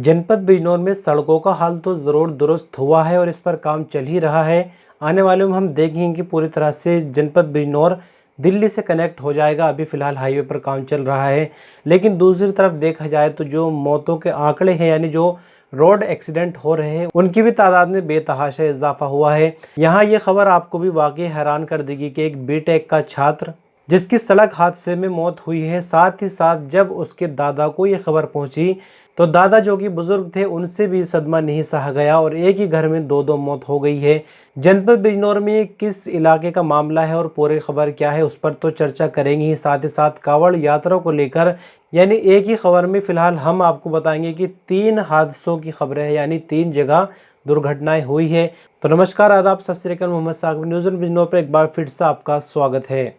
जनपद बिजनौर में सड़कों का हाल तो ज़रूर दुरुस्त हुआ है और इस पर काम चल ही रहा है। आने वाले में हम देखेंगे कि पूरी तरह से जनपद बिजनौर दिल्ली से कनेक्ट हो जाएगा। अभी फ़िलहाल हाईवे पर काम चल रहा है, लेकिन दूसरी तरफ देखा जाए तो जो मौतों के आंकड़े हैं, यानी जो रोड एक्सीडेंट हो रहे हैं, उनकी भी तादाद में बेतहाशा इजाफा हुआ है। यहाँ ये खबर आपको भी वाकई हैरान कर देगी कि एक बीटेक का छात्र जिसकी सड़क हादसे में मौत हुई है, साथ ही साथ जब उसके दादा को ये खबर पहुंची तो दादा जो कि बुजुर्ग थे उनसे भी सदमा नहीं सहा गया और एक ही घर में दो मौत हो गई है। जनपद बिजनौर में किस इलाके का मामला है और पूरी खबर क्या है, उस पर तो चर्चा करेंगे ही। साथ ही साथ कांवड़ यात्रा को लेकर यानी एक ही खबर में फिलहाल हम आपको बताएंगे कि 3 हादसों की खबरें हैं, यानी 3 जगह दुर्घटनाएं हुई है। तो नमस्कार, आदाब, सत श्री अकाल, मोहम्मद साकिब, न्यूज़ बिजनौर पर एक बार फिर से आपका स्वागत है।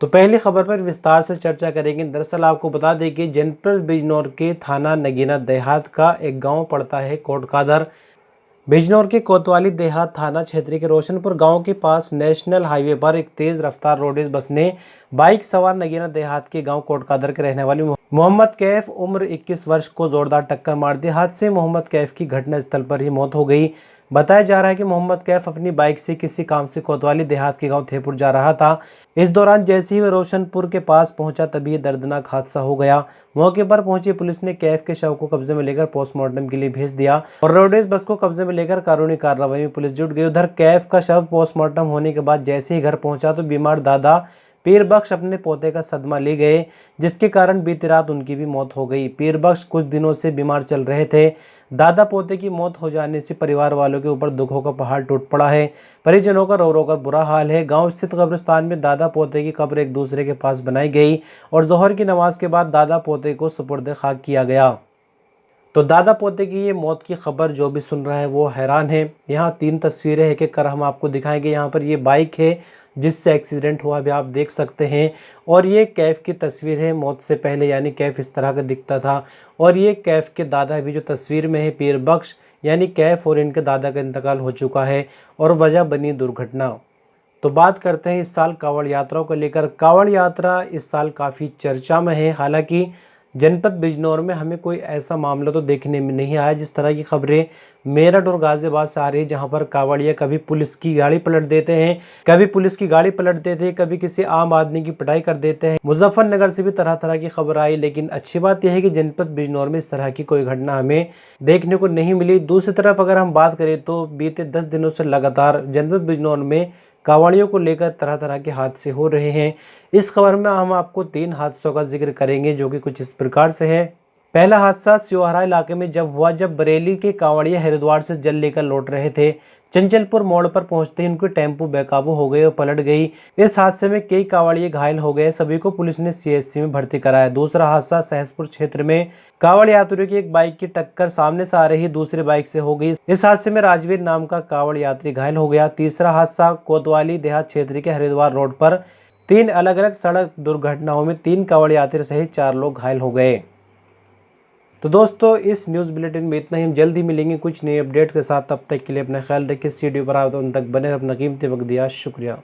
तो पहली खबर पर विस्तार से चर्चा करेंगे। दरअसल आपको बता दें कि जनपद बिजनौर के थाना नगीना देहात का एक गांव पड़ता है कोटकादर। बिजनौर के कोतवाली देहात थाना क्षेत्र के रोशनपुर गांव के पास नेशनल हाईवे पर एक तेज रफ्तार रोडवेज बस ने बाइक सवार नगीना देहात के गांव कोटकादर के रहने वाले मोहम्मद कैफ उम्र 21 वर्ष को जोरदार टक्कर मार दी। हादसे से मोहम्मद कैफ की घटनास्थल पर ही मौत हो गई। बताया जा रहा है कि मोहम्मद कैफ अपनी बाइक से किसी काम से कोतवाली देहात के गांव थेपुर जा रहा था। इस दौरान जैसे ही वह रोशनपुर के पास पहुंचा तभी ये दर्दनाक हादसा हो गया। मौके पर पहुंची पुलिस ने कैफ के शव को कब्जे में लेकर पोस्टमार्टम के लिए भेज दिया और रोडवेज बस को कब्जे में लेकर कानूनी कार्रवाई में पुलिस जुट गई। उधर कैफ का शव पोस्टमार्टम होने के बाद जैसे ही घर पहुंचा तो बीमार दादा पीर बख्श अपने पोते का सदमा ले गए, जिसके कारण बीती रात उनकी भी मौत हो गई। पीर बख्श कुछ दिनों से बीमार चल रहे थे। दादा पोते की मौत हो जाने से परिवार वालों के ऊपर दुखों का पहाड़ टूट पड़ा है। परिजनों का रो रो कर बुरा हाल है। गांव स्थित कब्रिस्तान में दादा पोते की कब्र एक दूसरे के पास बनाई गई और जोहर की नमाज के बाद दादा पोते को सुपुर्द खाक किया गया। तो दादा पोते की ये मौत की खबर जो भी सुन रहा है वो हैरान है। यहाँ 3 तस्वीरें एक एक कर हम आपको दिखाएंगे। यहाँ पर ये बाइक है जिससे एक्सीडेंट हुआ, भी आप देख सकते हैं, और ये कैफ की तस्वीर है मौत से पहले, यानी कैफ इस तरह का दिखता था। और ये कैफ के दादा भी जो तस्वीर में है पीर बख्श, यानी कैफ और इनके दादा का इंतकाल हो चुका है और वजह बनी दुर्घटना। तो बात करते हैं इस साल कांवड़ यात्रा को लेकर। कांवड़ यात्रा इस साल काफ़ी चर्चा में है। हालांकि जनपद बिजनौर में हमें कोई ऐसा मामला तो देखने में नहीं आया जिस तरह की खबरें मेरठ और गाजियाबाद से आ रही है, जहां पर कांवड़िया कभी पुलिस की गाड़ी पलट देते हैं, कभी पुलिस की गाड़ी पलट देते हैं, कभी किसी आम आदमी की पिटाई कर देते हैं। मुजफ्फरनगर से भी तरह तरह की खबर आई, लेकिन अच्छी बात यह है कि जनपद बिजनौर में इस तरह की कोई घटना हमें देखने को नहीं मिली। दूसरी तरफ अगर हम बात करें तो बीते 10 दिनों से लगातार जनपद बिजनौर में कांवड़ियों को लेकर तरह तरह के हादसे हो रहे हैं। इस खबर में हम आपको 3 हादसों का जिक्र करेंगे जो कि कुछ इस प्रकार से है। पहला हादसा सियोहरा इलाके में जब हुआ, जब बरेली के कांवड़िया हरिद्वार से जल लेकर लौट रहे थे। चंचलपुर मोड़ पर पहुंचते ही उनकी टेम्पो बेकाबू हो गई और पलट गई। इस हादसे में कई कांवड़िए घायल हो गए, सभी को पुलिस ने सीएचसी में भर्ती कराया। दूसरा हादसा सहसपुर क्षेत्र में कांवड़ यात्रियों की एक बाइक की टक्कर सामने से आ रही दूसरी बाइक से हो गई। इस हादसे में राजवीर नाम का कांवड़ यात्री घायल हो गया। तीसरा हादसा कोतवाली देहात क्षेत्र के हरिद्वार रोड पर 3 अलग अलग सड़क दुर्घटनाओं में 3 कांवड़ यात्री सहित 4 लोग घायल हो गए। तो दोस्तों, इस न्यूज़ बुलेटिन में इतना ही। हम जल्दी मिलेंगे कुछ नई अपडेट के साथ। तब तक के लिए अपना ख्याल रखिए। वीडियो पर आप तक बने, अपना कीमती वक्त दिया, शुक्रिया।